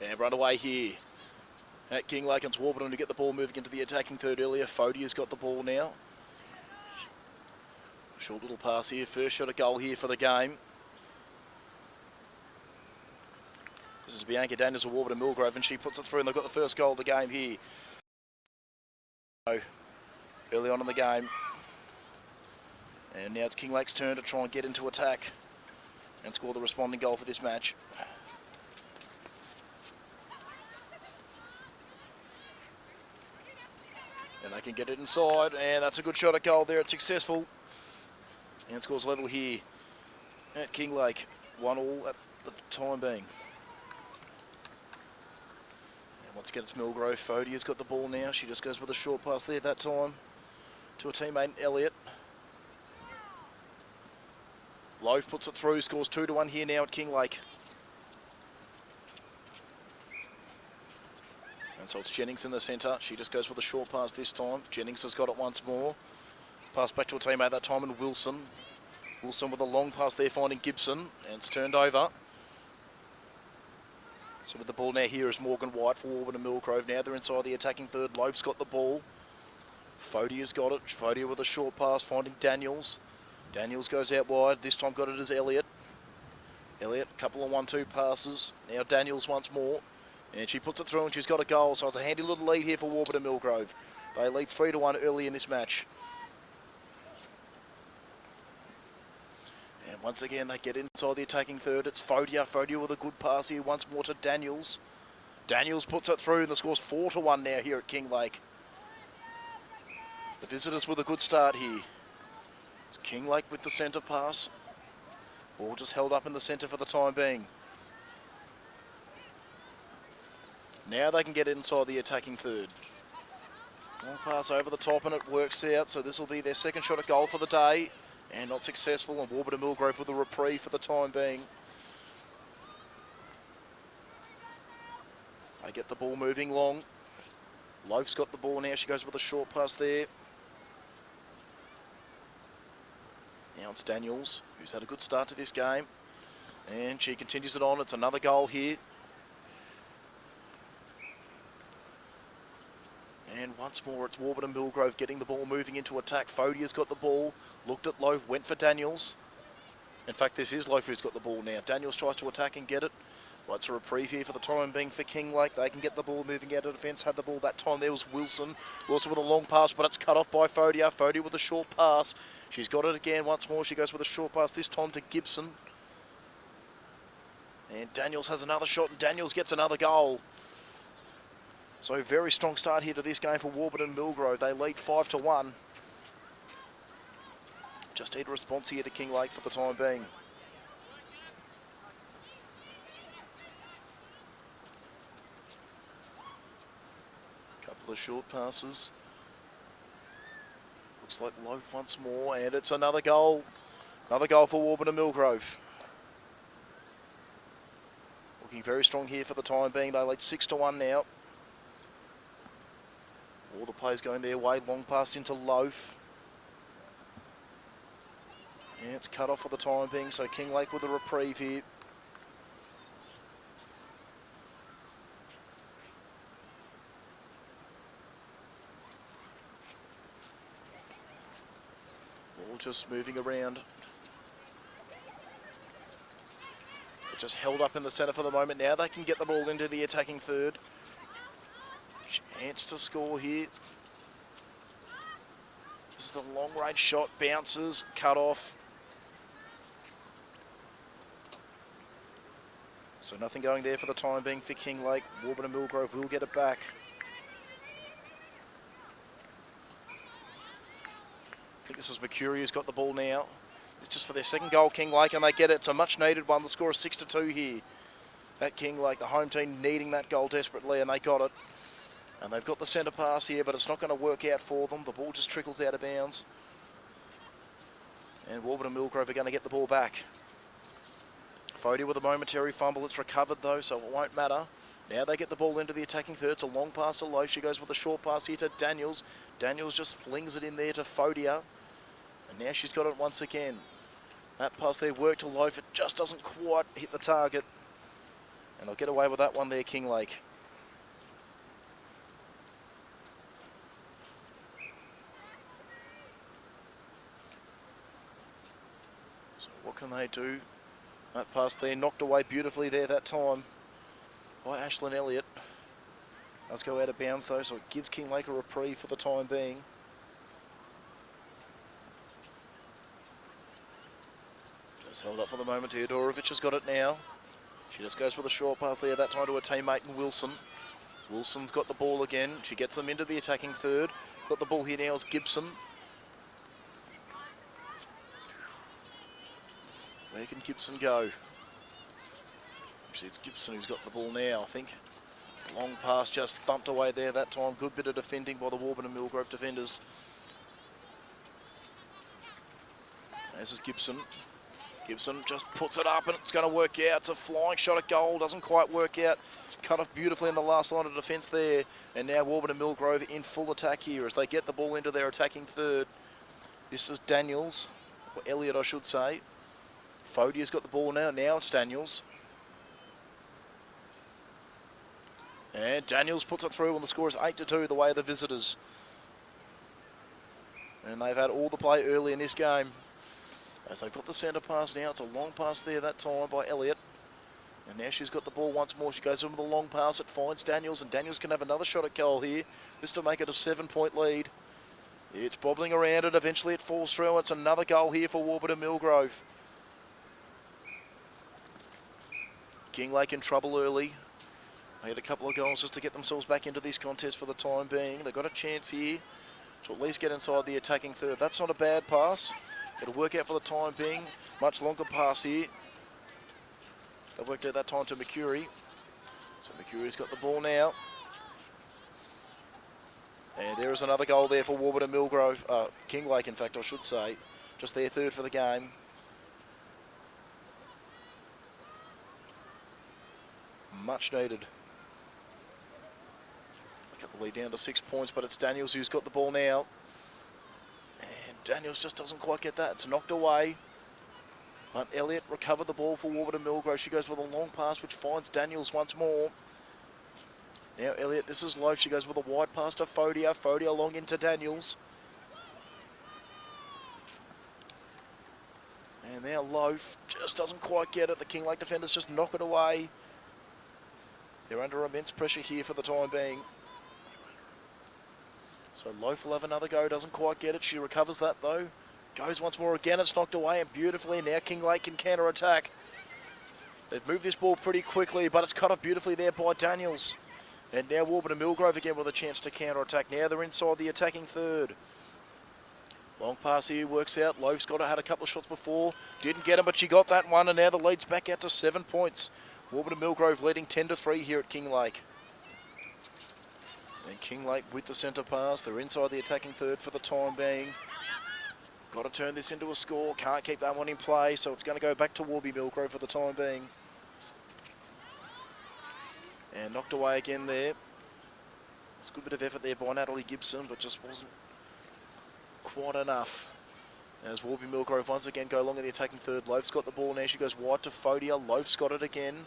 And run away here at Kinglake, and it's Warburton to get the ball moving into the attacking third earlier. Fodia's got the ball now. Short little pass here, first shot at goal here for the game. This is Bianca Daniels of Warburton Millgrove, and she puts it through, and they've got the first goal of the game here. Early on in the game. And now it's Kinglake's turn to try and get into attack and score the responding goal for this match. And they can get it inside, and that's a good shot at goal there. It's successful. And scores level here at Kinglake. 1-1 at the time being. And once again, it's Millgrove. Fodia's got the ball now. She just goes with a short pass there that time to a teammate, Elliott. Loaf puts it through, scores 2-1 here now at Kinglake. And so it's Jennings in the centre. She just goes with a short pass this time. Jennings has got it once more. Pass back to a teammate that time, and Wilson. Wilson with a long pass there, finding Gibson, and it's turned over. So with the ball now here is Morgan White for Warburton and Millgrove. Now they're inside the attacking third. Loaf's got the ball. Fodia's got it. Fodia with a short pass, finding Daniels. Daniels goes out wide. This time got it as Elliott. Elliott, a couple of 1-2 passes. Now Daniels once more. And she puts it through, and she's got a goal. So it's a handy little lead here for Warburton and Millgrove. They lead 3-1 early in this match. And once again, they get inside the attacking third. It's Fodia. Fodia with a good pass here once more to Daniels. Daniels puts it through, and the score's 4-1 now here at Kinglake. The visitors with a good start here. It's Kinglake with the centre pass. Ball just held up in the centre for the time being. Now they can get inside the attacking third. Long pass over the top, and it works out. So this will be their second shot at goal for the day. And not successful, and Warburton and Millgrove with a reprieve for the time being. They get the ball moving long. Loaf's got the ball now. She goes with a short pass there. Now it's Daniels, who's had a good start to this game. And she continues it on. It's another goal here. And once more, it's Warburton and Millgrove getting the ball moving into attack. Fodia's got the ball, looked at Loaf, went for Daniels. In fact, this is Loaf who's got the ball now. Daniels tries to attack and get it. Well, it's a reprieve here for the time being for Kinglake. They can get the ball moving out of defence. Had the ball that time. There was Wilson. Wilson with a long pass, but it's cut off by Fodia. Fodia with a short pass. She's got it again once more. She goes with a short pass, this time to Gibson. And Daniels has another shot, and Daniels gets another goal. So very strong start here to this game for Warburton and Millgrove. They lead 5-1. Just need a response here to Kinglake for the time being. Couple of short passes. Looks like Loaf once more, and it's another goal. Another goal for Warburton and Millgrove. Looking very strong here for the time being. They lead 6-1 now. All the players going their way. Long pass into Loaf. And it's cut off for the time being, so Kinglake with a reprieve here. Ball just moving around. It just held up in the centre for the moment. Now they can get the ball into the attacking third. Chance to score here. This is the long range shot, bounces, cut off. So nothing going there for the time being for Kinglake. Warburton and Millgrove will get it back. I think this is Mercury who's got the ball now. It's just for their second goal, Kinglake, and they get it. It's a much needed one. The score is 6-2 here at Kinglake. The home team needing that goal desperately, and they got it. And they've got the centre pass here, but it's not going to work out for them. The ball just trickles out of bounds. And Warburton and Millgrove are going to get the ball back. Fodia with a momentary fumble. It's recovered though, so it won't matter. Now they get the ball into the attacking third. It's a long pass to Loaf. She goes with a short pass here to Daniels. Daniels just flings it in there to Fodia. And now she's got it once again. That pass there worked to Loaf. It just doesn't quite hit the target. And they'll get away with that one there, Kinglake. So what can they do? That pass there knocked away beautifully there that time by Ashlyn Elliott. Does go out of bounds though, so it gives Kinglake a reprieve for the time being. Just held up for the moment. Teodorovic has got it now. She just goes with a short pass there, that time to her teammate in Wilson. Wilson's got the ball again. She gets them into the attacking third. Got the ball here now is Gibson. Where can Gibson go? Actually, it's Gibson who's got the ball now, I think. Long pass just thumped away there that time. Good bit of defending by the Warburton and Millgrove defenders. This is Gibson. Gibson just puts it up and it's going to work out. It's a flying shot at goal. Doesn't quite work out. Cut off beautifully in the last line of defence there. And now Warburton and Millgrove in full attack here as they get the ball into their attacking third. This is Daniels, or Elliott I should say. Fodia's got the ball now. Now it's Daniels. And Daniels puts it through and the score is 8-2 the way of the visitors. And they've had all the play early in this game. As they've got the centre pass now, it's a long pass there that time by Elliott. And now she's got the ball once more. She goes in with a long pass. It finds Daniels, and Daniels can have another shot at goal here. This to make it a 7-point lead. It's bobbling around it. Eventually it falls through. It's another goal here for Warburton and Millgrove. Kinglake in trouble early. They had a couple of goals just to get themselves back into this contest for the time being. They've got a chance here to at least get inside the attacking third. That's not a bad pass. It'll work out for the time being. Much longer pass here. They've worked out that time to Mercury. So Mercury's got the ball now. And there is another goal there for Warburton and Millgrove. Kinglake, in fact, I should say. Just their third for the game. Much needed. Cut the lead down to 6 points, but it's Daniels who's got the ball now. And Daniels just doesn't quite get that. It's knocked away. But Elliott recovered the ball for Warburton and Millgrove. She goes with a long pass, which finds Daniels once more. Now Elliott, this is low. She goes with a wide pass to Fodia. Fodia long into Daniels. And now Loaf just doesn't quite get it. The Kinglake defenders just knock it away. They're under immense pressure here for the time being. So Loaf will have another go. Doesn't quite get it. She recovers that though. Goes once more again. It's knocked away and beautifully. Now Kinglake can counter-attack. They've moved this ball pretty quickly, but it's cut off beautifully there by Daniels. And now Warburton and Millgrove again with a chance to counter-attack. Now they're inside the attacking third. Long pass here works out. Loaf's got had a couple of shots before. Didn't get him, but she got that one. And now the lead's back out to 7 points. Warburton and Millgrove leading 10-3 here at Kinglake. And Kinglake with the centre pass. They're inside the attacking third for the time being. Got to turn this into a score. Can't keep that one in play, so it's going to go back to Warby Millgrove for the time being. And knocked away again there. It's a good bit of effort there by Natalie Gibson, but just wasn't quite enough. As Warby Millgrove once again go along in the attacking third. Loaf's got the ball now. She goes wide to Fodia. Loaf's got it again.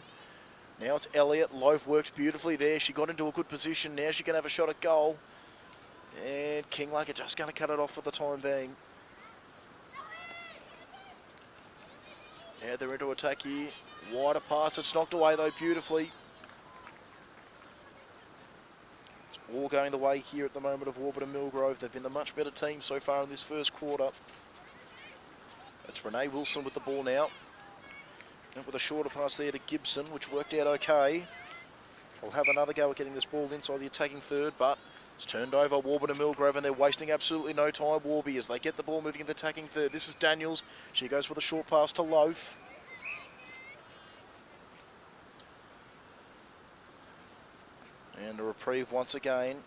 Now it's Elliott. Loaf works beautifully there. She got into a good position. Now she can have a shot at goal. And Kinglake are just going to cut it off for the time being. Now they're into attack here. Wider pass. It's knocked away though beautifully. It's all going the way here at the moment of Warburton and Millgrove. They've been the much better team so far in this first quarter. It's Renee Wilson with the ball now. And with a shorter pass there to Gibson, which worked out okay. They'll have another go at getting this ball inside the attacking third, but it's turned over Warburton and Millgrove, and they're wasting absolutely no time, Warby, as they get the ball moving in the attacking third. This is Daniels. She goes with a short pass to Loaf. And a reprieve once again.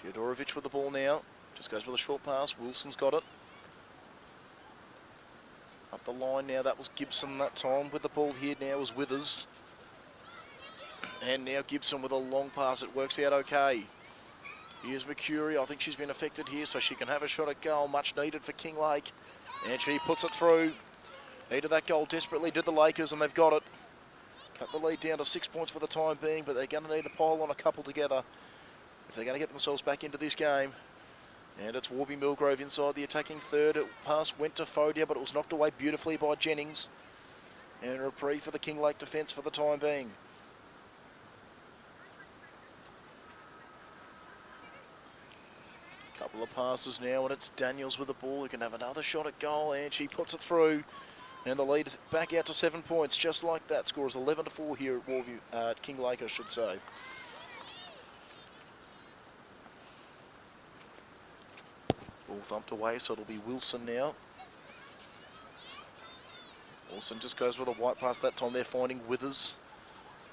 Teodorovic with the ball now. Just goes with a short pass. Wilson's got it. Up the line now, that was Gibson that time. With the ball here now is Withers. And now Gibson with a long pass. It works out okay. Here's Mercury. I think she's been affected here, so she can have a shot at goal. Much needed for Kinglake. And she puts it through. Needed that goal desperately, did the Lakers, and they've got it. Cut the lead down to 6 points for the time being, but they're going to need to pile on a couple together if they're going to get themselves back into this game. And it's Warby Millgrove inside the attacking third. It pass went to Fodia, but it was knocked away beautifully by Jennings. And a reprieve for the Kinglake defence for the time being. Couple of passes now, and it's Daniels with the ball who can have another shot at goal, and she puts it through. And the lead is back out to 7 points, just like that. Score is 11-4 here at Warby, Kinglake, I should say. Ball thumped away, so it'll be Wilson now. Wilson just goes with a white pass that time. They're finding Withers.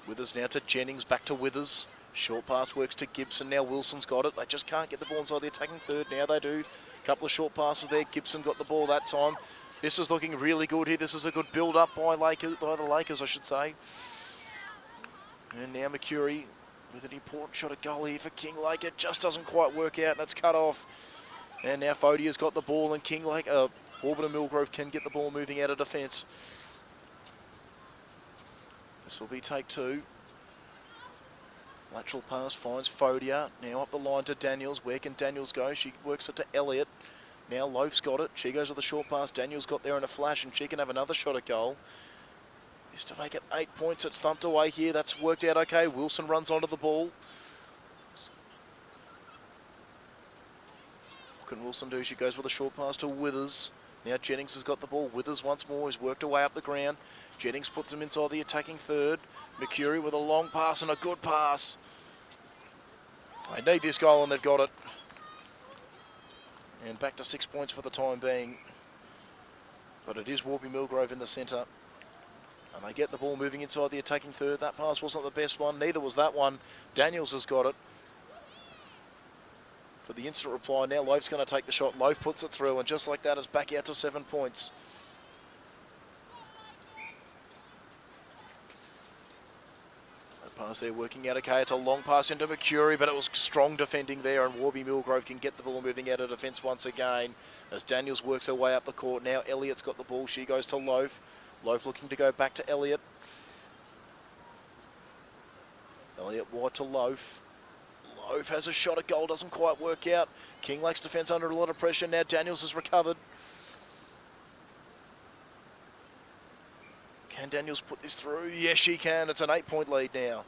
Withers now to Jennings, back to Withers. Short pass works to Gibson. Now Wilson's got it. They just can't get the ball inside the attacking third. Now they do. Couple of short passes there. Gibson got the ball that time. This is looking really good here. This is a good build-up by the Lakers, I should say. And now McCurry with an important shot at goal here for Kinglake. It just doesn't quite work out, and it's cut off. And now Fodia's got the ball, and Kinglake, Warburton and Millgrove can get the ball moving out of defence. This will be take two. Lateral pass finds Fodia. Now up the line to Daniels. Where can Daniels go? She works it to Elliott. Now Loaf's got it. She goes with a short pass. Daniels got there in a flash, and she can have another shot at goal. This to make it 8 points. It's thumped away here. That's worked out okay. Wilson runs onto the ball. What can Wilson do? She goes with a short pass to Withers. Now Jennings has got the ball. Withers once more. He's worked away up the ground. Jennings puts him inside the attacking third. McCurry with a long pass and a good pass. They need this goal, and they've got it. And back to 6 points for the time being. But it is Warby Millgrove in the centre. And they get the ball moving inside the attacking third. That pass wasn't the best one. Neither was that one. Daniels has got it. For the instant reply, now Loaf's going to take the shot. Loaf puts it through, and just like that, it's back out to 7 points. That pass there working out okay. It's a long pass into McCurry, but it was strong defending there, and Warby Millgrove can get the ball moving out of defence once again as Daniels works her way up the court. Now Elliott's got the ball. She goes to Loaf. Loaf looking to go back to Elliott. Elliott wide to Loaf. Loaf has a shot at goal, doesn't quite work out. Kinglake's defence under a lot of pressure. Now Daniels has recovered. Can Daniels put this through? Yes, she can. It's an 8 point lead now.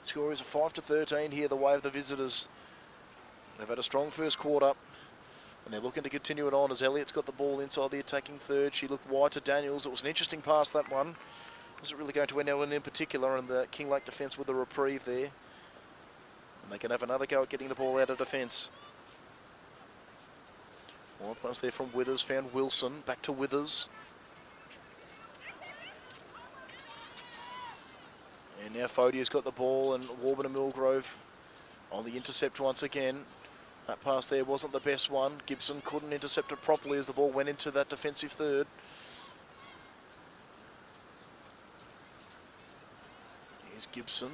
Score is a 5-13 here, the way of the visitors. They've had a strong first quarter, and they're looking to continue it on as Elliott's got the ball inside the attacking third. She looked wide to Daniels. It was an interesting pass, that one. Wasn't really going to anyone in particular, and the Kinglake defence with a reprieve there. And they can have another go at getting the ball out of defence. One pass there from Withers, found Wilson. Back to Withers. And now Fodia's got the ball, and Warburton and Millgrove on the intercept once again. That pass there wasn't the best one. Gibson couldn't intercept it properly as the ball went into that defensive third. Here's Gibson.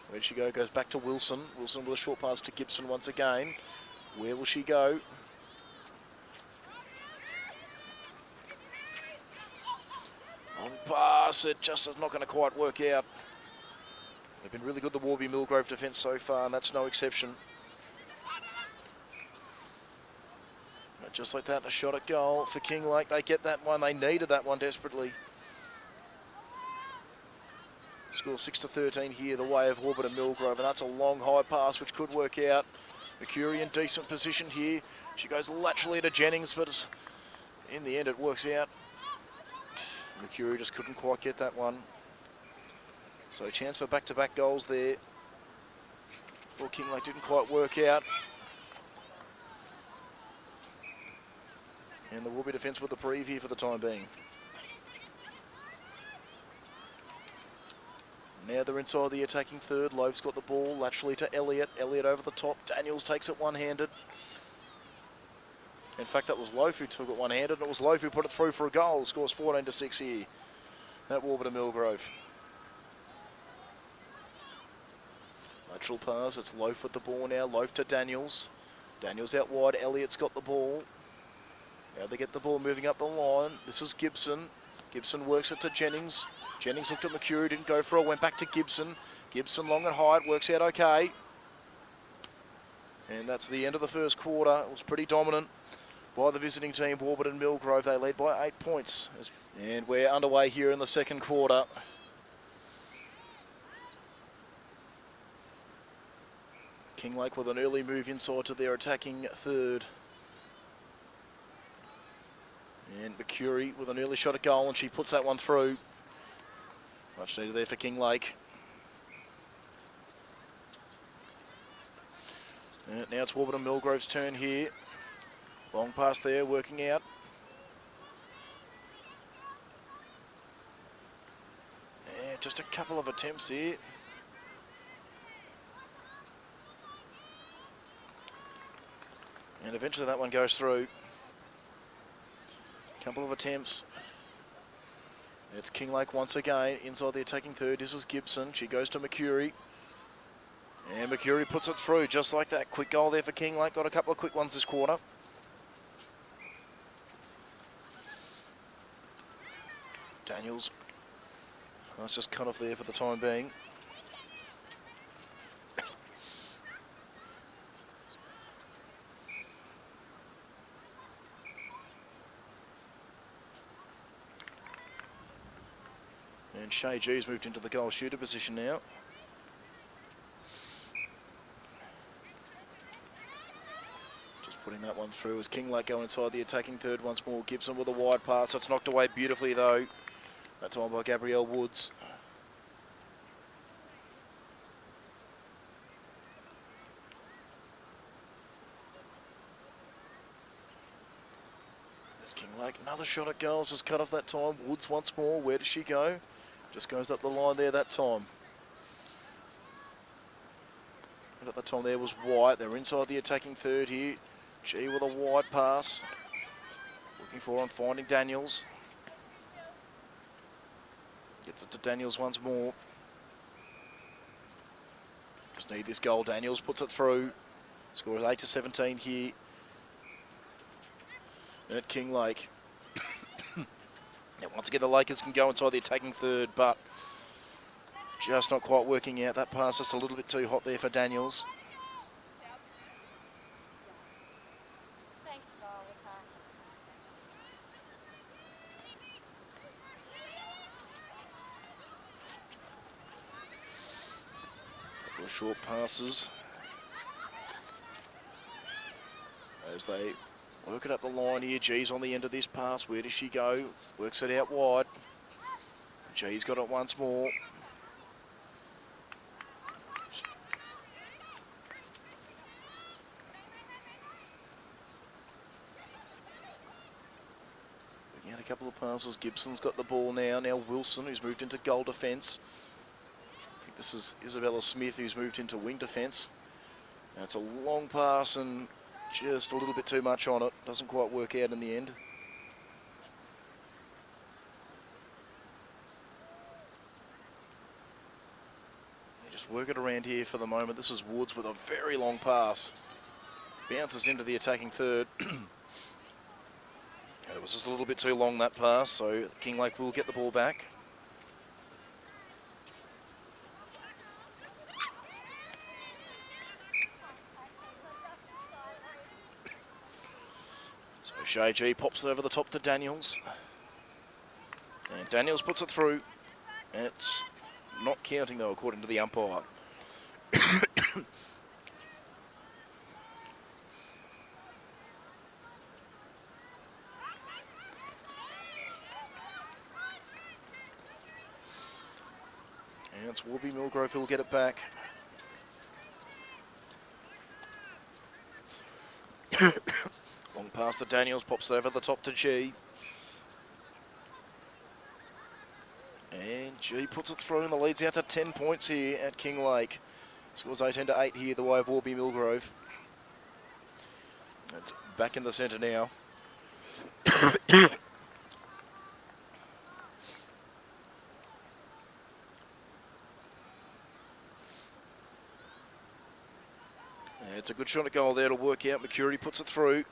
Where'd she go? Goes back to Wilson. Wilson with a short pass to Gibson once again. Where will she go? Long pass. It just is not going to quite work out. They've been really good, the Warby Millgrove defence so far, and that's no exception. But just like that, a shot at goal for Kinglake. They get that one. They needed that one desperately. Score 6-13 here, the way of Warburton and Millgrove, and that's a long high pass which could work out. McCurry in decent position here. She goes laterally to Jennings, but in the end it works out. McCurry just couldn't quite get that one. So a chance for back-to-back goals there. Well, Kinglake didn't quite work out. And the Warby defence with the preview here for the time being. Now they're inside the attacking third. Loaf's got the ball laterally to Elliott. Elliott over the top. Daniels takes it one-handed. In fact, that was Loaf who took it one-handed, and it was Loaf who put it through for a goal. The score's 14-6 here at Warburton Millgrove. Lateral pass. It's Loaf with the ball now. Loaf to Daniels. Daniels out wide. Elliott's got the ball. Now they get the ball moving up the line. This is Gibson. Gibson works it to Jennings. Jennings looked at Mercury, didn't go for it, went back to Gibson. Gibson long and high, it works out okay. And that's the end of the first quarter. It was pretty dominant by the visiting team, Warburton and Millgrove. They lead by 8 points. And we're underway here in the second quarter. Kinglake with an early move inside to their attacking third. And Mercury with an early shot at goal, and she puts that one through. Much needed there for Kinglake. And now it's Warburton Millgrove's turn here. Long pass there, working out. And just a couple of attempts here. And eventually that one goes through. Couple of attempts. It's Kinglake once again inside the attacking third. This is Gibson. She goes to Mercury. And Mercury puts it through just like that. Quick goal there for Kinglake. Got a couple of quick ones this quarter. Daniels. That's just cut off there for the time being. And Shay G's moved into the goal shooter position now. Just putting that one through as Kinglake go inside the attacking third once more. Gibson with a wide pass. It's knocked away beautifully though. That time by Gabrielle Woods. There's Kinglake. Another shot at goals. Just cut off that time. Woods once more. Where does she go? Just goes up the line there that time. And at the time there was White. They're inside the attacking third here. G with a wide pass. Looking for and finding Daniels. Gets it to Daniels once more. Just need this goal. Daniels puts it through. Scores 8-17 here at Kinglake. Now once again the Lakers can go inside the attacking third, but just not quite working out. That pass just a little bit too hot there for Daniels. Couple of short passes as they work it up the line here. G's on the end of this pass. Where does she go? Works it out wide. G's got it once more. Looking at a couple of passes. Gibson's got the ball now. Now Wilson, who's moved into goal defence. I think this is Isabella Smith, who's moved into wing defence. Now it's a long pass and just a little bit too much on it. Doesn't quite work out in the end. They just work it around here for the moment. This is Woods with a very long pass. Bounces into the attacking third. And it was just a little bit too long, that pass, so Kinglake will get the ball back. Shay G pops it over the top to Daniels. And Daniels puts it through. It's not counting though, according to the umpire. And it's Warby Millgrove who'll get it back. Long pass to Daniels, pops over the top to G. And G puts it through and the lead's out to 10 points here at Kinglake. Scores 18-8 here the way of Warby Millgrove. It's back in the centre now. It's a good shot at goal there. It'll work out. Mercury puts it through.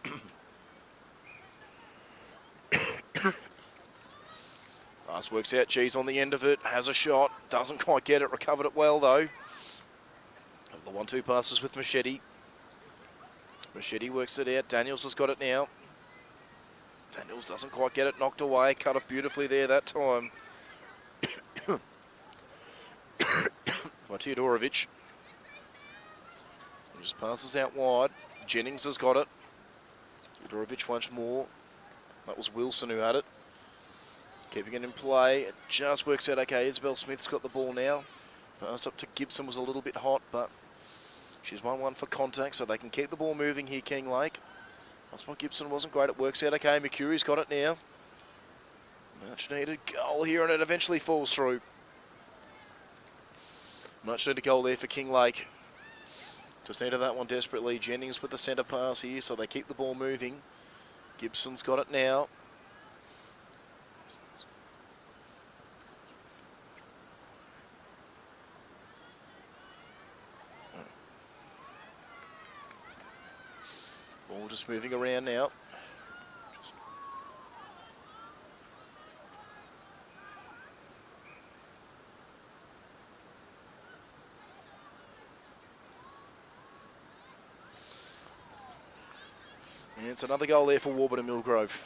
Pass works out. G's on the end of it. Has a shot. Doesn't quite get it. Recovered it well, though. The 1-2 passes with Machete. Machete works it out. Daniels has got it now. Daniels doesn't quite get it. Knocked away. Cut off beautifully there that time. By Teodorovic. He just passes out wide. Jennings has got it. Teodorovic once more. That was Wilson who had it. Keeping it in play. It just works out okay. Isabel Smith's got the ball now. Pass up to Gibson was a little bit hot, but she's 1-1 for contact, so they can keep the ball moving here, Kinglake. That's why Gibson wasn't great. It works out okay. Mercuri's got it now. Much needed goal here, and it eventually falls through. Much needed goal there for Kinglake. Just needed that one desperately. Jennings with the centre pass here, so they keep the ball moving. Gibson's got it now. Ball just moving around now. And it's another goal there for Warburton Millgrove.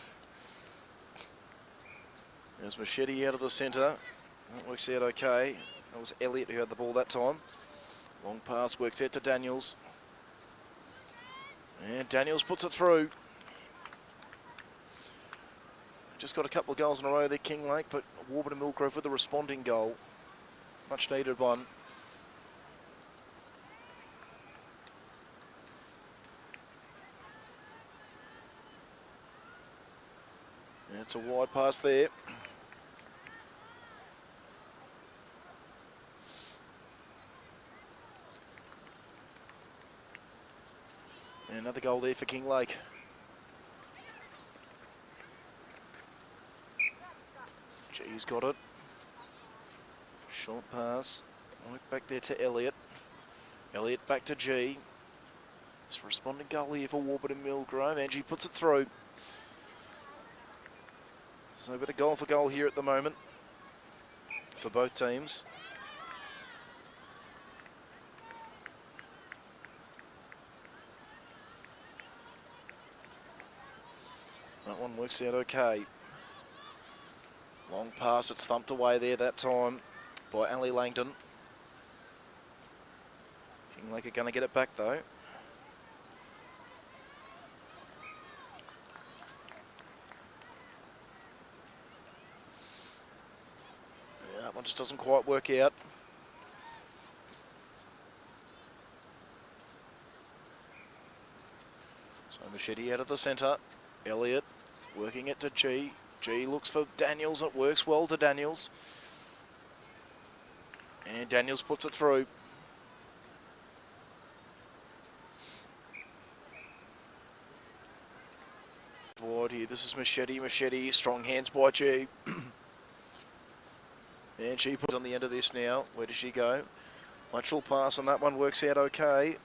There's Machete out of the centre. That works out okay. That was Elliott who had the ball that time. Long pass works out to Daniels. And Daniels puts it through. Just got a couple of goals in a row there, Kinglake, but Warburton Millgrove with a responding goal. Much needed one. And it's a wide pass there. And another goal there for Kinglake. G's got it. Short pass. Back there to Elliott. Elliott back to G. It's a responding goal here for Warburton Millgrove. Angie puts it through. So a bit of goal for goal here at the moment for both teams. That one works out okay. Long pass, it's thumped away there that time by Ali Langdon. Kinglake are going to get it back though. Yeah, that one just doesn't quite work out. So Machete out of the centre. Elliott working it to G. G looks for Daniels. It works well to Daniels. And Daniels puts it through. Wide here. This is Machete. Machete. Strong hands by G. And she puts on the end of this now. Where does she go? Lateral pass on that one works out okay.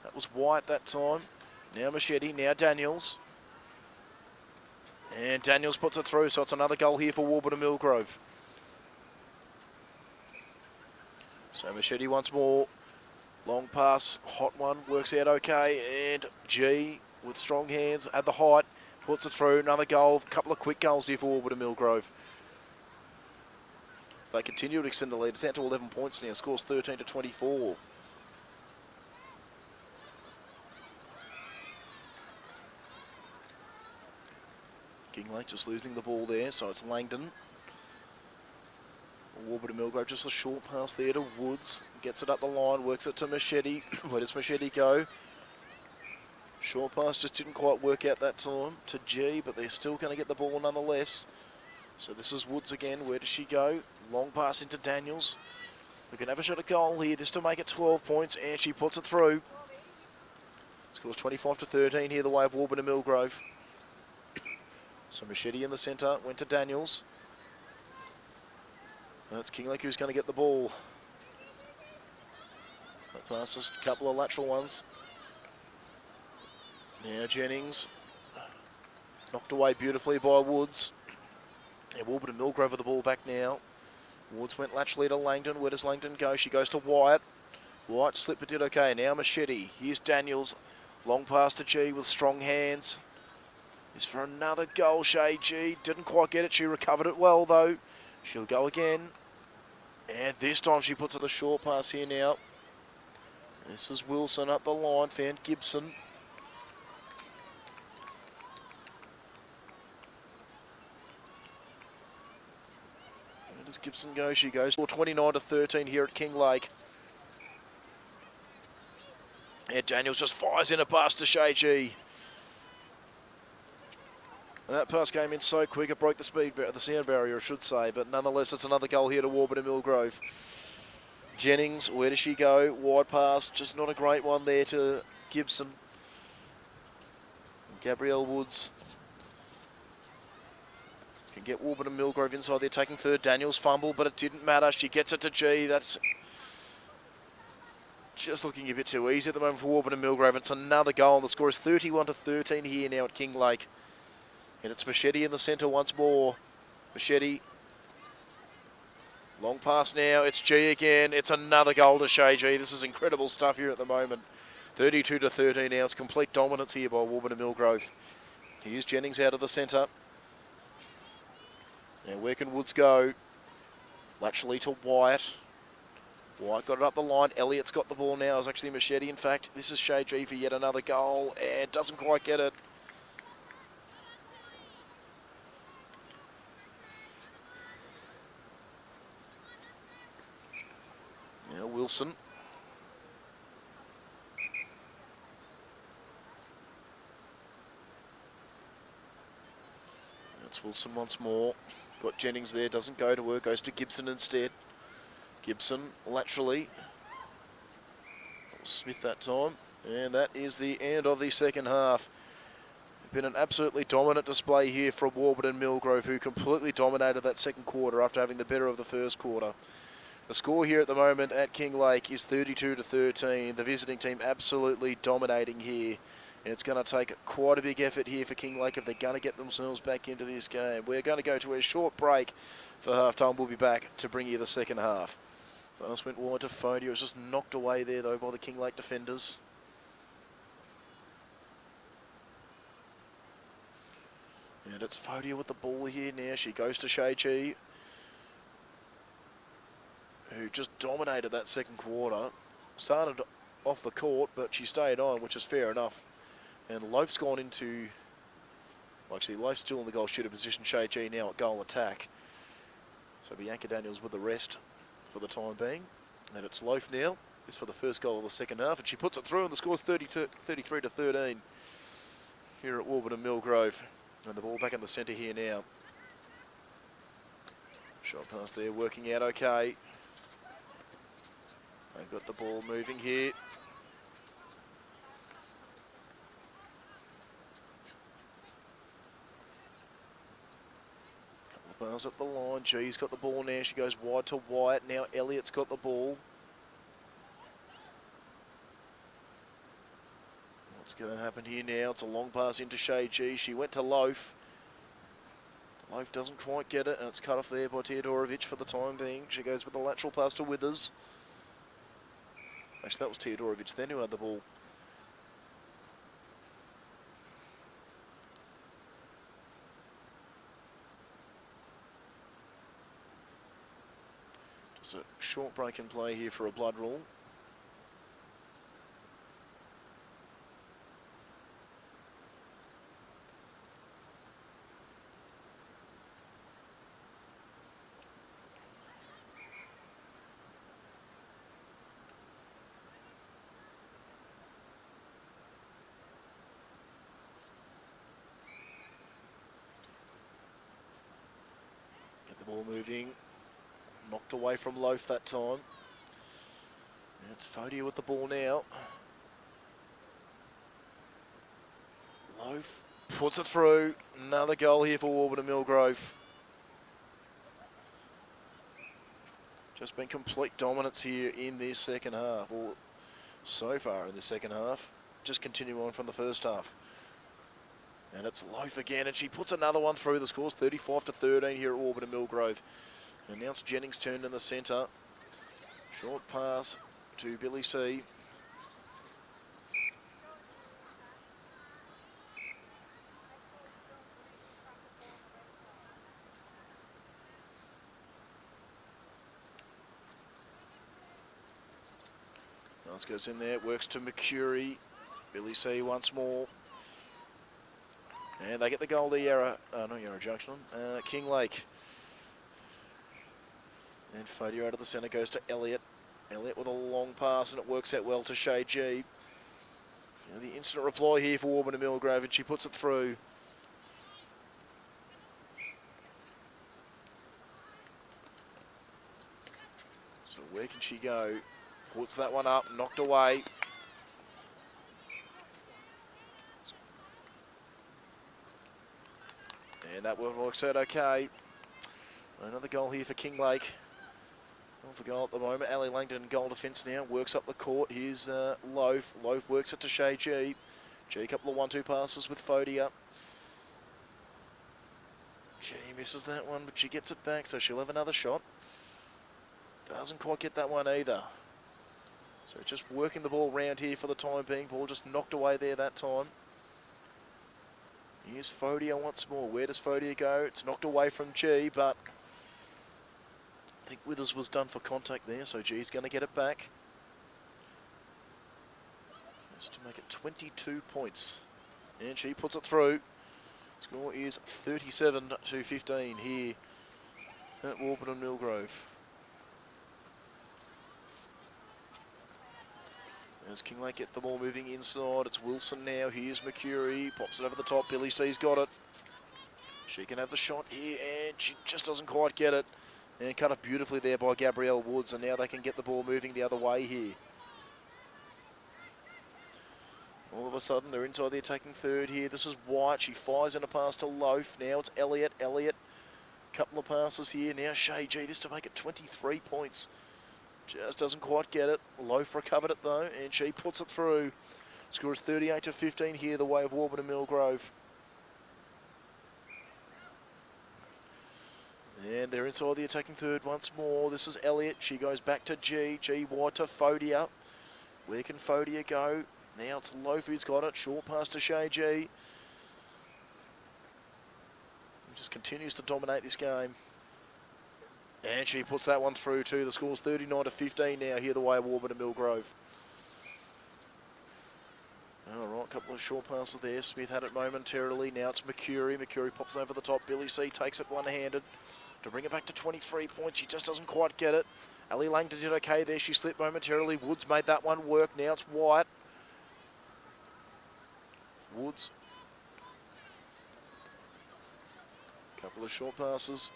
That was White that time. Now Machete. Now Daniels. And Daniels puts it through, so it's another goal here for Warburton Millgrove. So Machete once more. Long pass, hot one, works out okay. And G, with strong hands, at the height, puts it through. Another goal, a couple of quick goals here for Warburton Millgrove. So they continue to extend the lead. It's down to 11 points now, scores 13 to 24. Kinglake just losing the ball there, so it's Langdon. Warburton Millgrove, just a short pass there to Woods. Gets it up the line, works it to Machete. Where does Machete go? Short pass just didn't quite work out that time to G, but they're still going to get the ball nonetheless. So this is Woods again. Where does she go? Long pass into Daniels. We can have a shot at goal here. This to make it 12 points, and she puts it through. Scores 25 to 13 here, the way of Warburton Millgrove. So Machete in the centre, went to Daniels. That's Kinglake who's going to get the ball. That passes a couple of lateral ones. Now Jennings. Knocked away beautifully by Woods. And Warburton Millgrove with the ball back now. Woods went laterally to Langdon. Where does Langdon go? She goes to Wyatt. Wyatt slipped but did okay. Now Machete. Here's Daniels. Long pass to G with strong hands. Is for another goal, Shay G. Didn't quite get it. She recovered it well, though. She'll go again. And this time she puts it the short pass here now. This is Wilson up the line. Found Gibson. Where does Gibson go? She goes 29-13 here at Kinglake. And Daniels just fires in a pass to Shay G. And that pass came in so quick it broke the sound barrier, I should say. But nonetheless, it's another goal here to Warburton Millgrove. Jennings, where does she go? Wide pass, just not a great one there to Gibson. Gabrielle Woods can get Warburton Millgrove inside the attacking third. Daniels fumble, but it didn't matter. She gets it to G. That's just looking a bit too easy at the moment for Warburton Millgrove. It's another goal, and the score is 31-13 here now at Kinglake. And it's Machete in the centre once more. Machete. Long pass now. It's G again. It's another goal to Shay G. This is incredible stuff here at the moment. 32-13 now. It's complete dominance here by Warburton Millgrove. Here's Jennings out of the centre. Now where can Woods go? Laterally to Wyatt. Wyatt got it up the line. Elliott's got the ball now. It's actually Machete, in fact. This is Shay G for yet another goal. And doesn't quite get it. Now Wilson. It's Wilson once more. Got Jennings there, doesn't go to her, goes to Gibson instead. Gibson laterally. Smith that time. And that is the end of the second half. Been an absolutely dominant display here from Warburton Millgrove, who completely dominated that second quarter after having the better of the first quarter. The score here at the moment at Kinglake is 32-13. The visiting team absolutely dominating here. And it's going to take quite a big effort here for Kinglake if they're going to get themselves back into this game. We're going to go to a short break for half-time. We'll be back to bring you the second half. Pass went wide to Fodia. It was just knocked away there, though, by the Kinglake defenders. And it's Fodia with the ball here now. She goes to Shay G, who just dominated that second quarter. Started off the court, but she stayed on, which is fair enough. And Loaf's gone into... Well, actually, Loaf's still in the goal shooter position. Shay G now at goal attack. So Bianca Daniels with the rest for the time being. And it's Loaf now. This for the first goal of the second half. And she puts it through, and the score's 33-13 here at Warburton Millgrove. And the ball back in the centre here now. Shot pass there, working out okay. They've got the ball moving here. Couple of bars up the line. G's got the ball now. She goes wide to Wyatt. Now Elliott's got the ball. What's going to happen here now? It's a long pass into Shay G. She went to Loaf. Loaf doesn't quite get it, and it's cut off there by Teodorovic for the time being. She goes with the lateral pass to Withers. Actually, that was Teodorovic then who had the ball. Just a short break in play here for a blood rule. Ball moving, knocked away from Loaf that time. And it's Fodia with the ball now. Loaf puts it through. Another goal here for Warburton Millgrove. Just been complete dominance here in this second half, or so far in the second half. Just continue on from the first half. And it's Loaf again, and she puts another one through. The score's 35-13 here at Warburton Millgrove. And now it's Jennings' turn in the centre. Short pass to Billy C. Nice goes in there, works to Mercury. Billy C once more. And they get the goal there, Yarra Junction. Kinglake. And Fodia out of the centre goes to Elliott. Elliott with a long pass, and it works out well to Shay G. The instant reply here for Warburton Millgrove, and she puts it through. So where can she go? Puts that one up, knocked away. And that works out okay. Another goal here for Kinglake. Well, for goal at the moment. Ali Langdon in goal defence now. Works up the court. Here's Loaf. Loaf works it to Shay G. G, a couple of 1-2 passes with Fodia. G misses that one, but she gets it back, so she'll have another shot. Doesn't quite get that one either. So just working the ball round here for the time being. Ball just knocked away there that time. Here's Fodia once more. Where does Fodia go? It's knocked away from G, but I think Withers was done for contact there, so G's going to get it back. Just to make it 22 points. And she puts it through. Score is 37-15 here at Warburton Millgrove. As Kinglake get the ball moving inside, it's Wilson now. Here's Mercury, pops it over the top. Billy C's got it. She can have the shot here, and she just doesn't quite get it. And cut it beautifully there by Gabrielle Woods, and now they can get the ball moving the other way here. All of a sudden, they're inside the attacking third here. This is White. She fires in a pass to Loaf. Now it's Elliott. Elliott, couple of passes here. Now Shay G. This to make it 23 points. Just doesn't quite get it. Loaf recovered it though, and she puts it through. Score is 38-15 here, the way of Warburton Millgrove. And they're inside the attacking third once more. This is Elliott. She goes back to G. G wide to Fodia. Where can Fodia go? Now it's Loaf who's got it. Short pass to Shay G. Just continues to dominate this game. And she puts that one through too. The score's 39-15 now here the way of Warburton Millgrove. All right, a couple of short passes there. Smith had it momentarily. Now it's Mercury. Mercury pops over the top. Billy C takes it one-handed to bring it back to 23 points. She just doesn't quite get it. Ali Langdon did okay there. She slipped momentarily. Woods made that one work. Now it's White. Woods. Couple of short passes.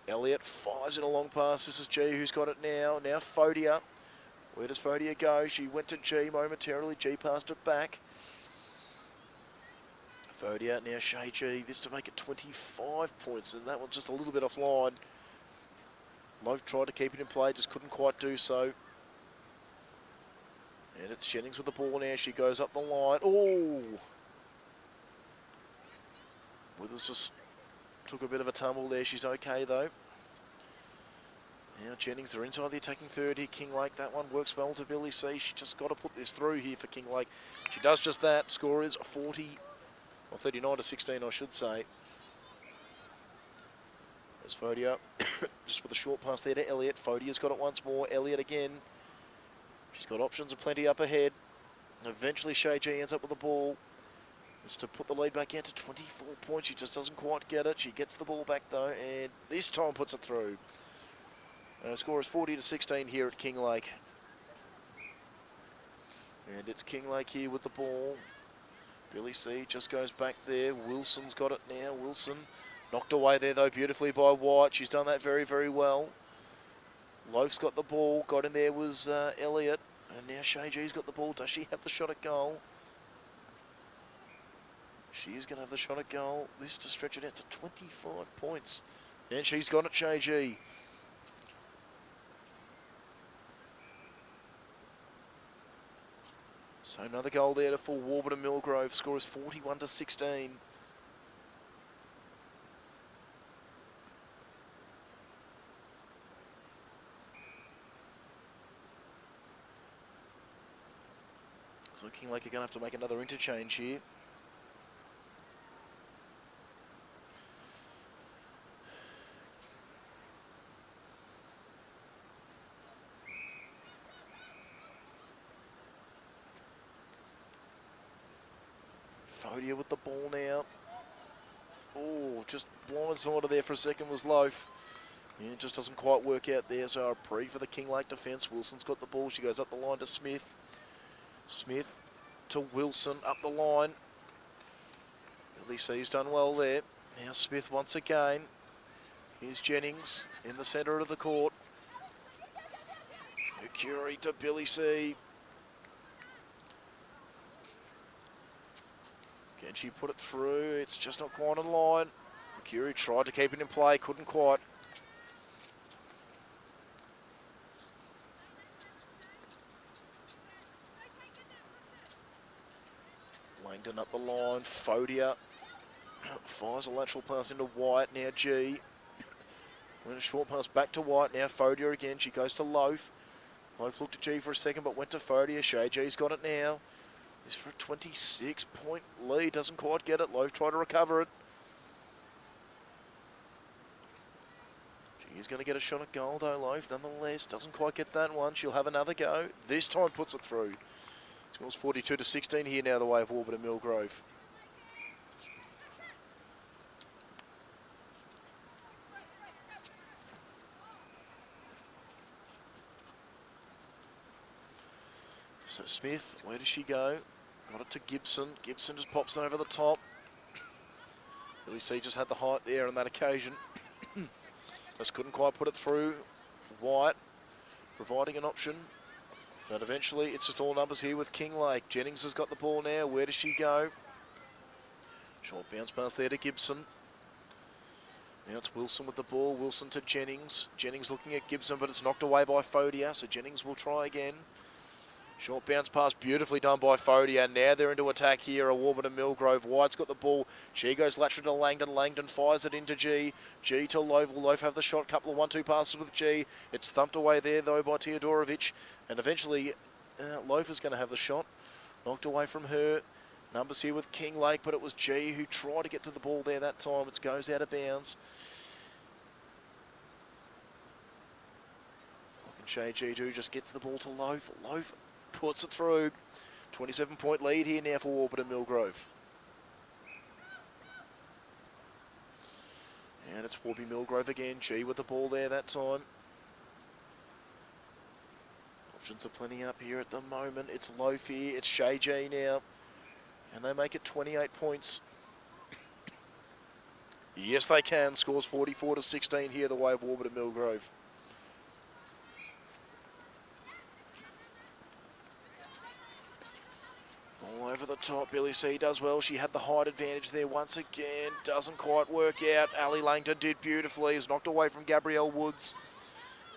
Elliott fires in a long pass. This is G who's got it now. Now Fodia. Where does Fodia go? She went to G momentarily. G passed it back. Fodia, now Shay G. This to make it 25 points, and that one's just a little bit offline. Loaf tried to keep it in play, just couldn't quite do so. And it's Jennings with the ball now. She goes up the line. Oh! Withers just took a bit of a tumble there. She's okay though. Now Jennings, they're inside the attacking third here. Kinglake, that one works well to Billy C. She just got to put this through here for Kinglake. She does just that. Score is 39-16, I should say. There's Fodia, just with a short pass there to Elliott. Fodia's got it once more. Elliott again. She's got options aplenty up ahead. And eventually Shay G ends up with the ball. It's to put the lead back out to 24 points. She just doesn't quite get it. She gets the ball back though, and this time puts it through. Score is 40-16 here at Kinglake. And it's Kinglake here with the ball. Billy C just goes back there. Wilson's got it now. Wilson knocked away there though beautifully by White. She's done that very, very well. Loaf's got the ball. Got in there was Elliott. And now Shay G's got the ball. Does she have the shot at goal? She is going to have the shot at goal. This to stretch it out to 25 points. And she's got it, Shay G. So another goal there for Warburton Millgrove. Score is 41-16. So Kinglake are going to have to make another interchange here. Fodia with the ball now. Oh, just blindsided there for a second was Loaf. Yeah, it just doesn't quite work out there. So a pre for the Kinglake defence. Wilson's got the ball. She goes up the line to Smith. Smith to Wilson up the line. Billy C's done well there. Now Smith once again. Here's Jennings in the centre of the court. Mercury to Billy C. Can she put it through? It's just not quite on line. Mercury tried to keep it in play, couldn't quite. Langdon up the line. Fodia fires a lateral pass into White. Now G. Went a short pass back to White. Now Fodia again. She goes to Loaf. Loaf looked at G for a second, but went to Fodia. Shay G's got it now. This for a 26-point lead. Doesn't quite get it. Loaf tried to recover it. She's going to get a shot at goal though, Loaf. Nonetheless, doesn't quite get that one. She'll have another go. This time puts it through. Scores 42-16 here now, the way of Warburton and Millgrove. So Smith, where does she go? Got it to Gibson. Gibson just pops it over the top. Billy C just had the height there on that occasion. Just couldn't quite put it through. White providing an option. But eventually it's just all numbers here with Kinglake. Jennings has got the ball now. Where does she go? Short bounce pass there to Gibson. Now it's Wilson with the ball. Wilson to Jennings. Jennings looking at Gibson, but it's knocked away by Fodia. So Jennings will try again. Short bounce pass, beautifully done by Fodia. Now they're into attack here, a Warburton and Millgrove. White's got the ball. She goes lateral to Langdon. Langdon fires it into G. G to Loaf. Will Loaf have the shot? Couple of 1-2 passes with G. It's thumped away there, though, by Teodorovic. And eventually, Loaf is going to have the shot. Knocked away from her. Numbers here with Kinglake, but it was G who tried to get to the ball there that time. It goes out of bounds. And Shay G2 just gets the ball to Loaf. Loaf puts it through. 27-point lead here now for Warburton and Millgrove. And it's Warby Millgrove again. G with the ball there that time. Options are plenty up here at the moment. It's Loaf here. It's Shay G now. And they make it 28 points. Yes, they can. Scores 44-16 here, the way of Warburton and Millgrove. All over the top, Billy C does well. She had the height advantage there once again. Doesn't quite work out. Ali Langdon did beautifully. Is knocked away from Gabrielle Woods.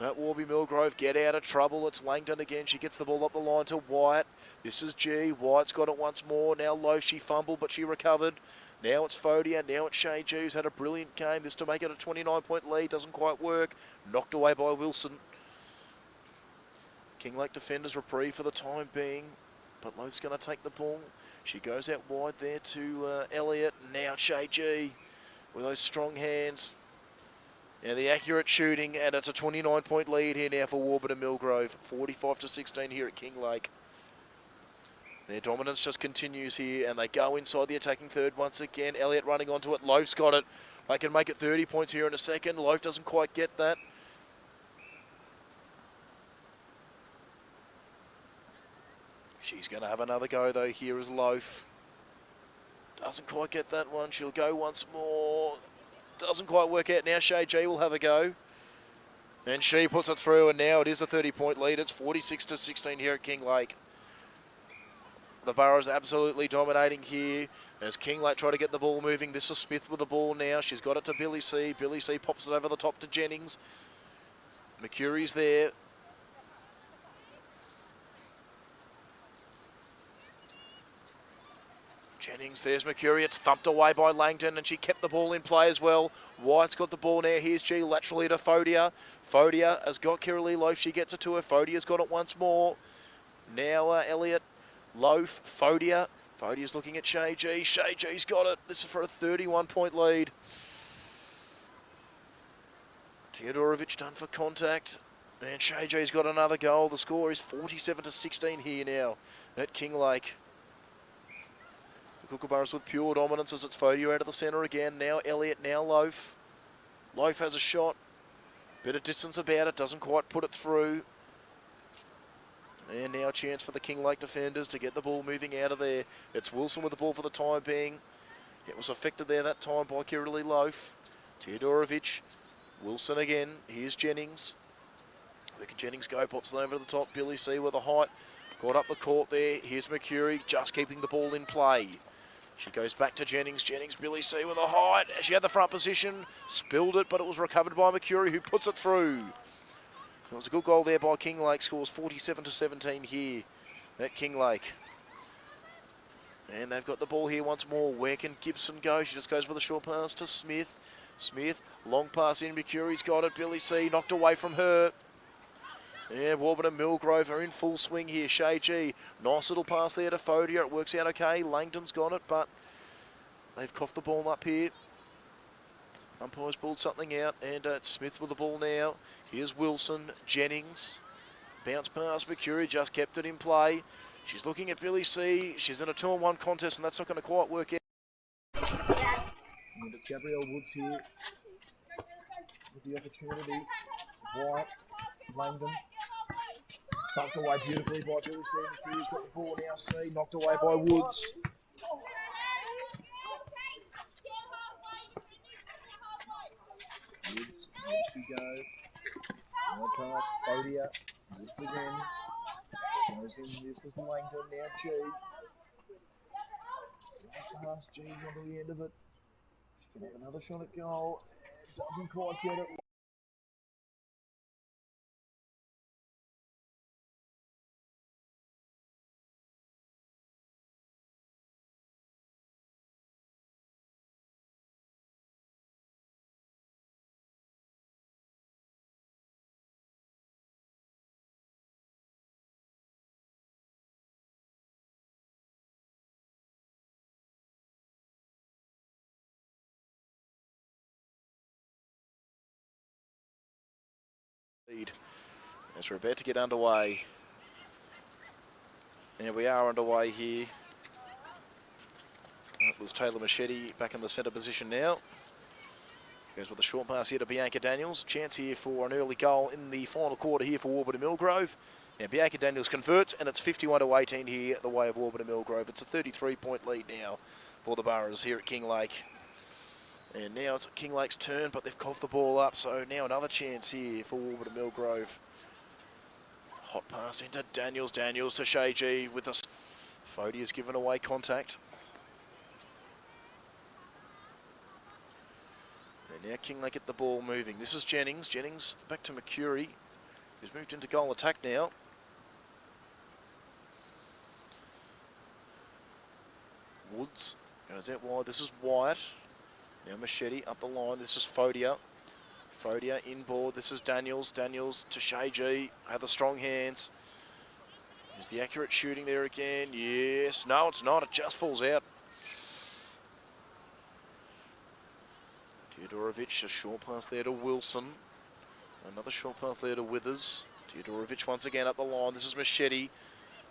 At Warby Millgrove, get out of trouble. It's Langdon again. She gets the ball up the line to White. This is G. White's got it once more. Now Loaf, she fumbled, but she recovered. Now it's Fodia. Now it's Shay G, who's had a brilliant game. This to make it a 29-point lead. Doesn't quite work. Knocked away by Wilson. Kinglake defenders reprieve for the time being. But Loaf's going to take the ball. She goes out wide there to Elliott. Now Shay G with those strong hands. And the accurate shooting, and it's a 29-point lead here now for Warburton and Millgrove. 45-16 here at Kinglake. Their dominance just continues here, and they go inside the attacking third once again. Elliott running onto it. Loaf's got it. They can make it 30 points here in a second. Loaf doesn't quite get that. She's going to have another go, though. Here is Loaf. Doesn't quite get that one. She'll go once more. Doesn't quite work out. Now Shay G will have a go. And she puts it through, and now it is a 30-point lead. It's 46-16 here at Kinglake. The Borough's absolutely dominating here as Kinglake try to get the ball moving. This is Smith with the ball now. She's got it to Billy C. Billy C pops it over the top to Jennings. Mercury's there. Jennings, there's Mercury. It's thumped away by Langdon, and she kept the ball in play as well. White's got the ball now. Here's G laterally to Fodia. Fodia has got Kiralee Loaf. She gets it to her. Fodia's got it once more. Now Elliott Loaf, Fodia. Fodia's looking at Shay G. Shay G's got it. This is for a 31-point lead. Teodorovich done for contact. And Shay G's got another goal. The score is 47-16 here now at Kinglake. The Kookaburras with pure dominance as it's Fodia out of the centre again. Now Elliott, now Loaf. Loaf has a shot. Bit of distance about it, doesn't quite put it through. And now a chance for the Kinglake defenders to get the ball moving out of there. It's Wilson with the ball for the time being. It was affected there that time by Kirili Loaf. Teodorovich. Wilson again. Here's Jennings. Where can Jennings go? Pops it over to the top. Billy C with a height. Got up the court there. Here's Mercury just keeping the ball in play. She goes back to Jennings. Jennings, Billy C with a height. She had the front position. Spilled it, but it was recovered by Mercury, who puts it through. It was a good goal there by Kinglake. Scores 47-17 here at Kinglake. And they've got the ball here once more. Where can Gibson go? She just goes with a short pass to Smith. Smith, long pass in. Mercury's got it. Billy C knocked away from her. Yeah, Warburton and Millgrove are in full swing here. Shay G, nice little pass there to Fodia. It works out okay. Langdon's got it, but they've coughed the ball up here. Umpire's pulled something out, and it's Smith with the ball now. Here's Wilson, Jennings. Bounce pass, Mercury just kept it in play. She's looking at Billy C. She's in a 2-on-1 contest, and that's not going to quite work out. And it's Gabrielle Woods here with the opportunity. White, Langdon. Tucked away beautifully by Billy C. Mercury's got the ball now. C knocked away by Woods. Woods, there she goes. Now pass, Fodia. Woods again. Goes in, this is Langdon, now G. Now pass, G onto the end of it. She can have another shot at goal. And doesn't quite get it. As we're about to get underway. And we are underway here. It was Taylor Machete back in the centre position now. Goes with a short pass here to Bianca Daniels. Chance here for an early goal in the final quarter here for Warburton Millgrove. Now Bianca Daniels converts, and it's 51-18 here the way of Warburton Millgrove. It's a 33-point lead now for the Boroughs here at Kinglake. And now it's Kinglake's turn, but they've coughed the ball up, so now another chance here for Warburton Millgrove. Hot pass into Daniels. Daniels to Shay G with the... Fodia's given away contact. And now Kinglake get the ball moving. This is Jennings. Jennings back to Mercury, who's moved into goal attack now. Woods goes out wide. This is Wyatt. Now Machete up the line. This is Fodia. Fodia inboard. This is Daniels. Daniels to Shay G. Had the strong hands. Is the accurate shooting there again? Yes. No, it's not. It just falls out. Teodorovich, a short pass there to Wilson. Another short pass there to Withers. Teodorovich once again up the line. This is Machete.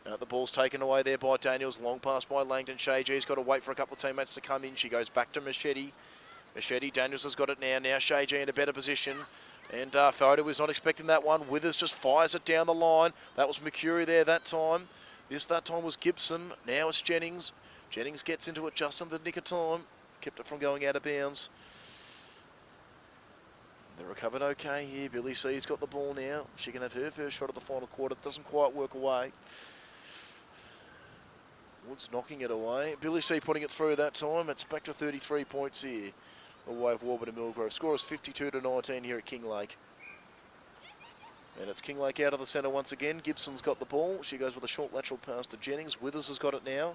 The ball's taken away there by Daniels. Long pass by Langdon. Shay G's got to wait for a couple of teammates to come in. She goes back to Machete. Machete, Daniels has got it now. Now Shay G in a better position. And Foda was not expecting that one. Withers just fires it down the line. That was Mercury there that time. That time was Gibson. Now it's Jennings. Jennings gets into it just in the nick of time. Kept it from going out of bounds. They're recovered okay here. Billy C's got the ball now. She can have her first shot at the final quarter. It doesn't quite work away. Woods knocking it away. Billy C putting it through that time. It's back to 33 points here. Away of Warburton Millgrove. Score is 52-19 here at Kinglake. And it's Kinglake out of the centre once again. Gibson's got the ball. She goes with a short lateral pass to Jennings. Withers has got it now.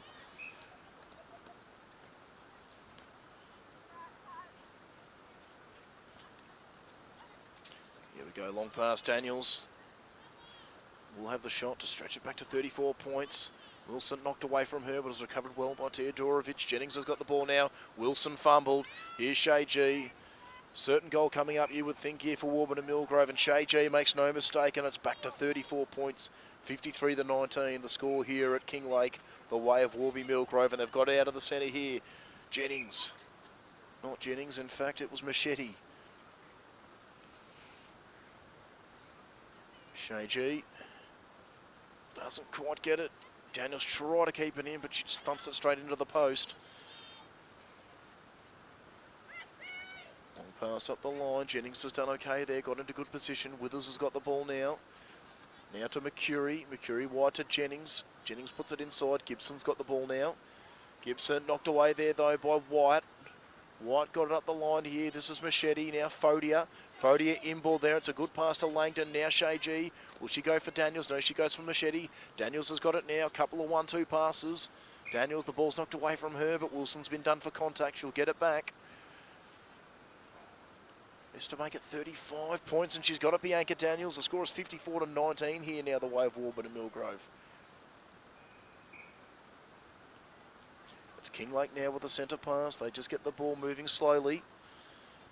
Here we go. Long pass. Daniels will have the shot to stretch it back to 34 points. Wilson knocked away from her, but was recovered well by Teodorovic. Jennings has got the ball now. Wilson fumbled. Here's Shay G. Certain goal coming up, you would think, here for Warburton and Millgrove, and Shay G makes no mistake, and it's back to 34 points, 53-19, the score here at Kinglake, the way of Warby Millgrove, and they've got out of the centre here. Jennings. Not Jennings, in fact, it was Machete. Shay G doesn't quite get it. Daniels try to keep it in, but she just thumps it straight into the post. Long pass up the line. Jennings has done okay there, got into good position. Withers has got the ball now. Now to McCurry. McCurry wide to Jennings. Jennings puts it inside. Gibson's got the ball now. Gibson knocked away there though by White. White got it up the line here. This is Machete. Now Fodia. Fodia in ball there. It's a good pass to Langdon. Now Shay G. Will she go for Daniels? No, she goes for Machete. Daniels has got it now. A couple of 1-2 passes. Daniels, the ball's knocked away from her, but Wilson's been done for contact. She'll get it back. This to make it 35 points, and she's got it, Bianca Daniels. The score is 54-19 here now, the way of Warburton and Millgrove. It's Kinglake now with the centre pass. They just get the ball moving slowly.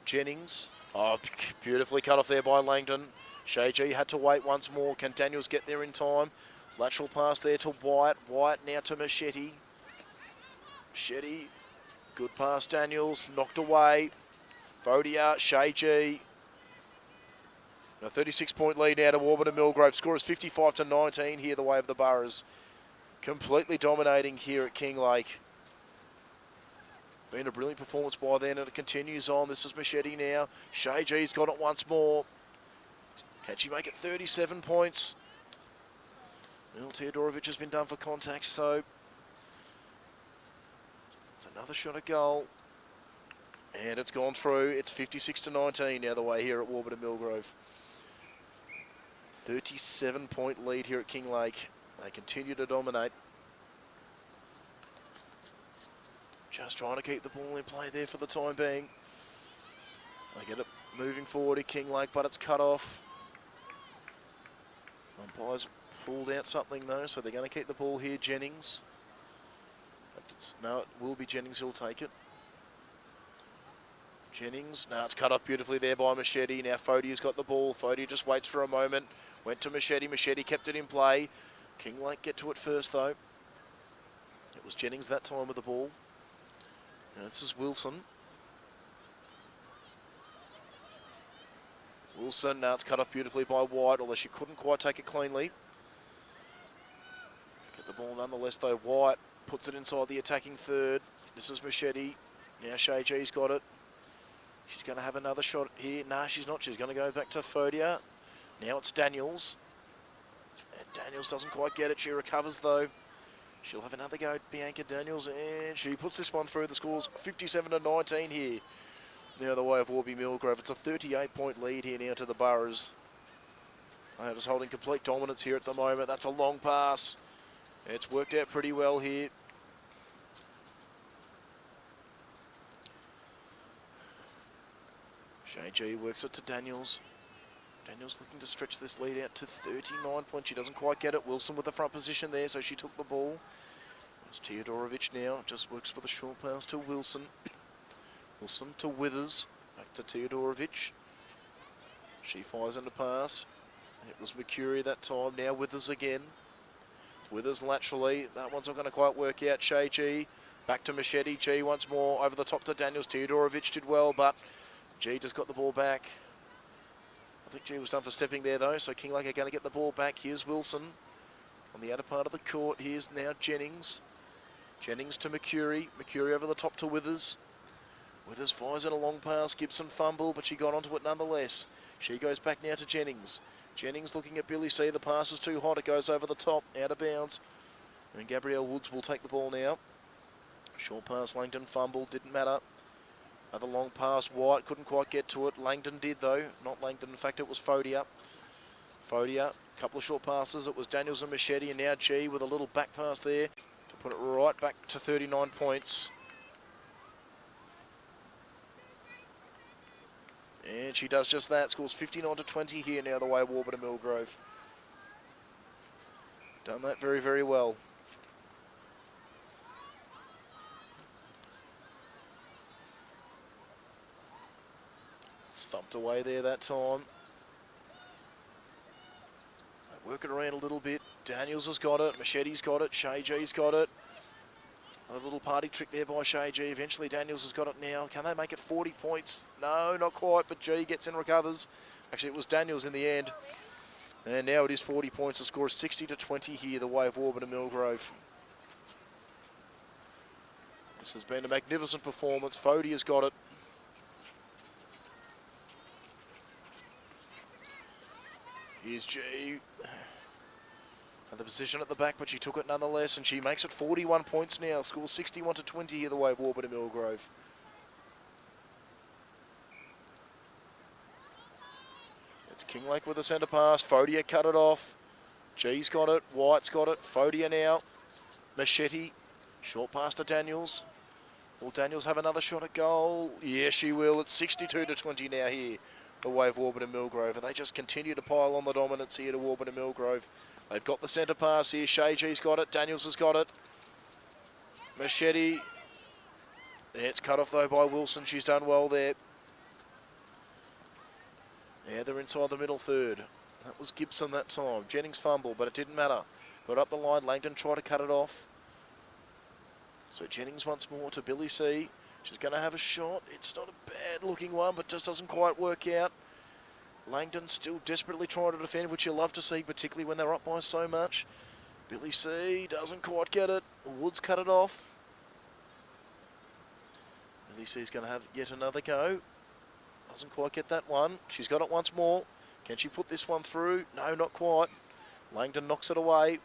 Jennings. Oh, beautifully cut off there by Langdon. Shay G had to wait once more. Can Daniels get there in time? Lateral pass there to White. White now to Machete. Machete. Good pass, Daniels. Knocked away. Fodia, Shay G. A 36-point lead now to Warburton and Millgrove. Score is 55-19 here, the way of the Boroughs. Completely dominating here at Kinglake. Been a brilliant performance by then, and it continues on. This is Machete now. Shay G's got it once more. Can she make it 37 points? Well, Teodorovic has been done for contact, so it's another shot at goal. And it's gone through. It's 56-19 now the way here at Warburton Millgrove. 37-point lead here at Kinglake. They continue to dominate. Just trying to keep the ball in play there for the time being. They get it moving forward at Kinglake, but it's cut off. Umpires pulled out something though, so they're going to keep the ball here. Jennings. No, it will be Jennings who'll take it. Jennings, now it's cut off beautifully there by Machete. Now Fodia's got the ball. Fodia just waits for a moment. Went to Machete. Machete kept it in play. Kinglake get to it first though. It was Jennings that time with the ball. Now this is Wilson. Wilson, now it's cut off beautifully by White, although she couldn't quite take it cleanly. Get the ball nonetheless though. White puts it inside the attacking third. This is Machete. Now Shay G's got it. She's going to have another shot here. Nah, she's not. She's going to go back to Fodia. Now it's Daniels. And Daniels doesn't quite get it. She recovers, though. She'll have another go at Bianca Daniels. And she puts this one through. The score's 57-19 here. Now the way of Warby Millgrove. It's a 38-point lead here now to the Boroughs. They're just holding complete dominance here at the moment. That's a long pass. It's worked out pretty well here. Shay G works it to Daniels. Daniels looking to stretch this lead out to 39 points. She doesn't quite get it. Wilson with the front position there, so she took the ball. It's Teodorovic now. Just works with a short pass to Wilson. Wilson to Withers. Back to Teodorovic. She fires in the pass. It was McCurry that time. Now Withers again. Withers laterally. That one's not going to quite work out. Shay G. Back to Machete. G once more. Over the top to Daniels. Teodorovic did well, but G just got the ball back. I think G was done for stepping there though, so Kinglake are going to get the ball back. Here's Wilson on the outer part of the court. Here's now Jennings. Jennings to McCurry. McCurry over the top to Withers. Withers fires in a long pass. Gibson fumble, but she got onto it nonetheless. She goes back now to Jennings. Jennings looking at Billy C. The pass is too hot. It goes over the top, out of bounds. And Gabrielle Woods will take the ball now. Short pass, Langdon fumble, didn't matter. Another long pass, White couldn't quite get to it. Langdon did though, not Langdon, in fact it was Fodia. Fodia, a couple of short passes, it was Daniels and Machete, and now G with a little back pass there to put it right back to 39 points. And she does just that, scores 59-20 here now the way of Warburton Millgrove. Done that very, very well. Thumped away there that time. They work it around a little bit. Daniels has got it. Machete's got it. Shay G's got it. A little party trick there by Shay G. Eventually Daniels has got it now. Can they make it 40 points? No, not quite, but G gets and recovers. Actually, it was Daniels in the end. And now it is 40 points. The score is 60-20 here, the way of Warburton and Millgrove. This has been a magnificent performance. Fody has got it. Here's G. And the position at the back, but she took it nonetheless, and she makes it 41 points now. Score 61-20 here, the way of Warburton and Millgrove. It's Kinglake with the centre pass. Fodia cut it off. G's got it. White's got it. Fodia now. Machete. Short pass to Daniels. Will Daniels have another shot at goal? Yes, she will. It's 62-20 now here, the way of Warburton and Millgrove. And they just continue to pile on the dominance here to Warburton and Millgrove. They've got the centre pass here. Shay G's got it. Daniels has got it. Machete. It's cut off though by Wilson. She's done well there. Yeah, they're inside the middle third. That was Gibson that time. Jennings fumble, but it didn't matter. Got up the line. Langdon tried to cut it off. So Jennings once more to Billy C. She's going to have a shot. It's not a bad looking one, but just doesn't quite work out. Langdon still desperately trying to defend, which you love to see, particularly when they're up by so much. Billy C doesn't quite get it. Woods cut it off. Billy C's going to have yet another go. Doesn't quite get that one. She's got it once more. Can she put this one through? No, not quite. Langdon knocks it away.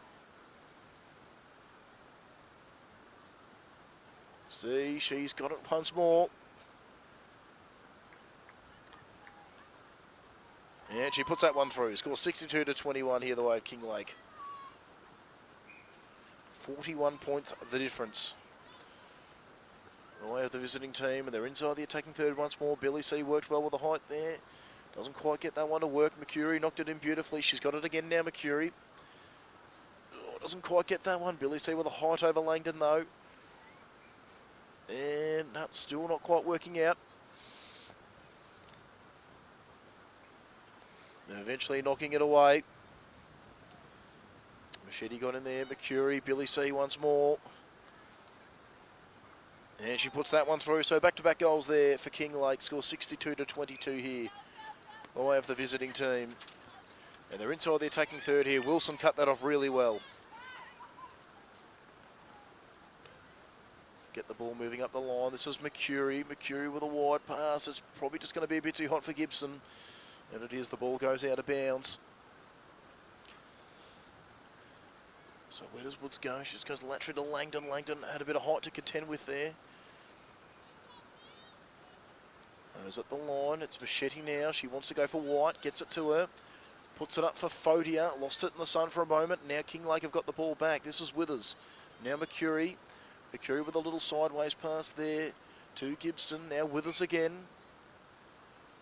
See, she's got it once more. And she puts that one through. Score 62-21 here, the way of Kinglake. 41 points the difference. The way of the visiting team, and they're inside the attacking third once more. Billy C worked well with the height there. Doesn't quite get that one to work. Mercury knocked it in beautifully. She's got it again now, Mercury. Oh, doesn't quite get that one. Billy C with a height over Langdon though. And no, still not quite working out. They're eventually knocking it away. Machete got in there. Mercury, Billy C once more. And she puts that one through. So back-to-back goals there for Kinglake. Score 62-22 here. The way of the visiting team. And they're inside the attacking third here. Wilson cut that off really well. Get the ball moving up the line. This is Mercury. Mercury with a wide pass. It's probably just going to be a bit too hot for Gibson. And it is. The ball goes out of bounds. So where does Woods go? She just goes laterally to Langdon. Langdon had a bit of height to contend with there. Goes at the line. It's Machete now. She wants to go for White. Gets it to her. Puts it up for Fodia. Lost it in the sun for a moment. Now Kinglake have got the ball back. This is Withers. Now Mercury. Mercury with a little sideways pass there to Gibson. Now Withers again.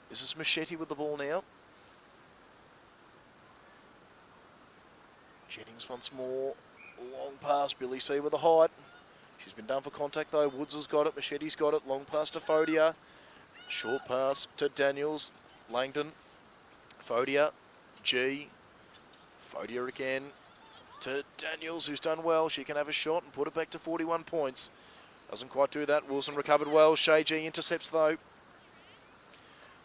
This is Machete with the ball now. Jennings once more. Long pass. Billy C with the height. She's been done for contact though. Woods has got it. Machete's got it. Long pass to Fodia. Short pass to Daniels. Langdon. Fodia. G. Fodia again. To Daniels, who's done well. She can have a shot and put it back to 41 points. Doesn't quite do that. Wilson recovered well. Shay G intercepts though.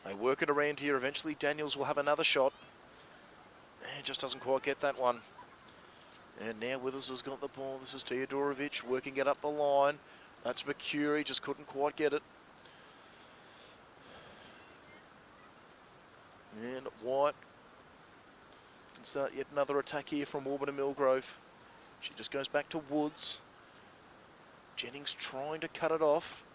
They work it around here. Eventually Daniels will have another shot. And just doesn't quite get that one. And now Withers has got the ball. This is Teodorovich working it up the line. That's Mercury. Just couldn't quite get it. And White can start yet another attack here from Warburton and Millgrove. She just goes back to Woods. Jennings trying to cut it off.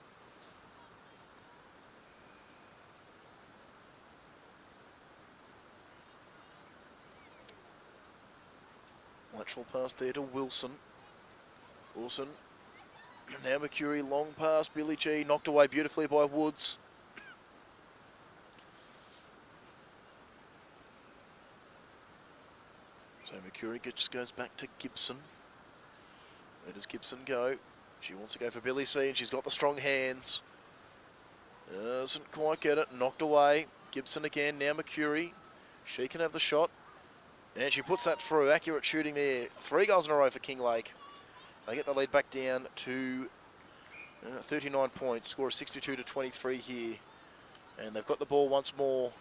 Lateral pass there to Wilson. Wilson. Now Mercury, long pass. Billy G knocked away beautifully by Woods. So Mercury just goes back to Gibson. Where does Gibson go? She wants to go for Billy C and she's got the strong hands. Doesn't quite get it. Knocked away. Gibson again, now Mercury. She can have the shot. And she puts that through. Accurate shooting there. 3 goals in a row for Kinglake. They get the lead back down to 39 points. Score of 62-23 here. And they've got the ball once more.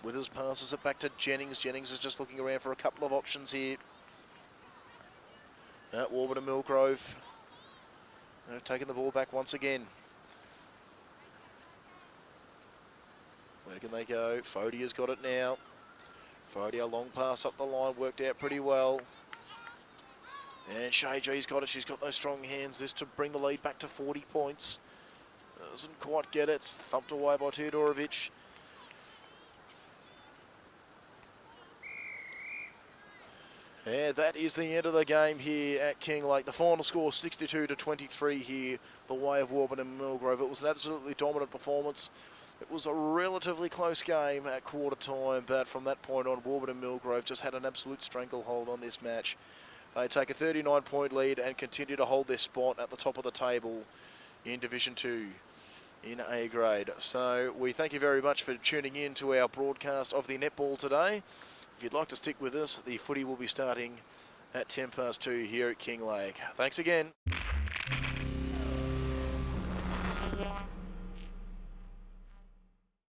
Withers passes it back to Jennings. Jennings is just looking around for a couple of options here. Warburton and Millgrove taking the ball back once again. Where can they go? Fodia's got it now. Fodia, long pass up the line, worked out pretty well. And Shay G's got it. She's got those strong hands. This to bring the lead back to 40 points. Doesn't quite get it. It's thumped away by Tudorovic. Yeah, that is the end of the game here at Kinglake. The final score 62-23 here, the way of Warburton and Millgrove. It was an absolutely dominant performance. It was a relatively close game at quarter time, but from that point on, Warburton and Millgrove just had an absolute stranglehold on this match. They take a 39-point lead and continue to hold their spot at the top of the table in Division 2 in A grade. So we thank you very much for tuning in to our broadcast of the netball today. If you'd like to stick with us, the footy will be starting at 2:10 here at Kinglake. Thanks again.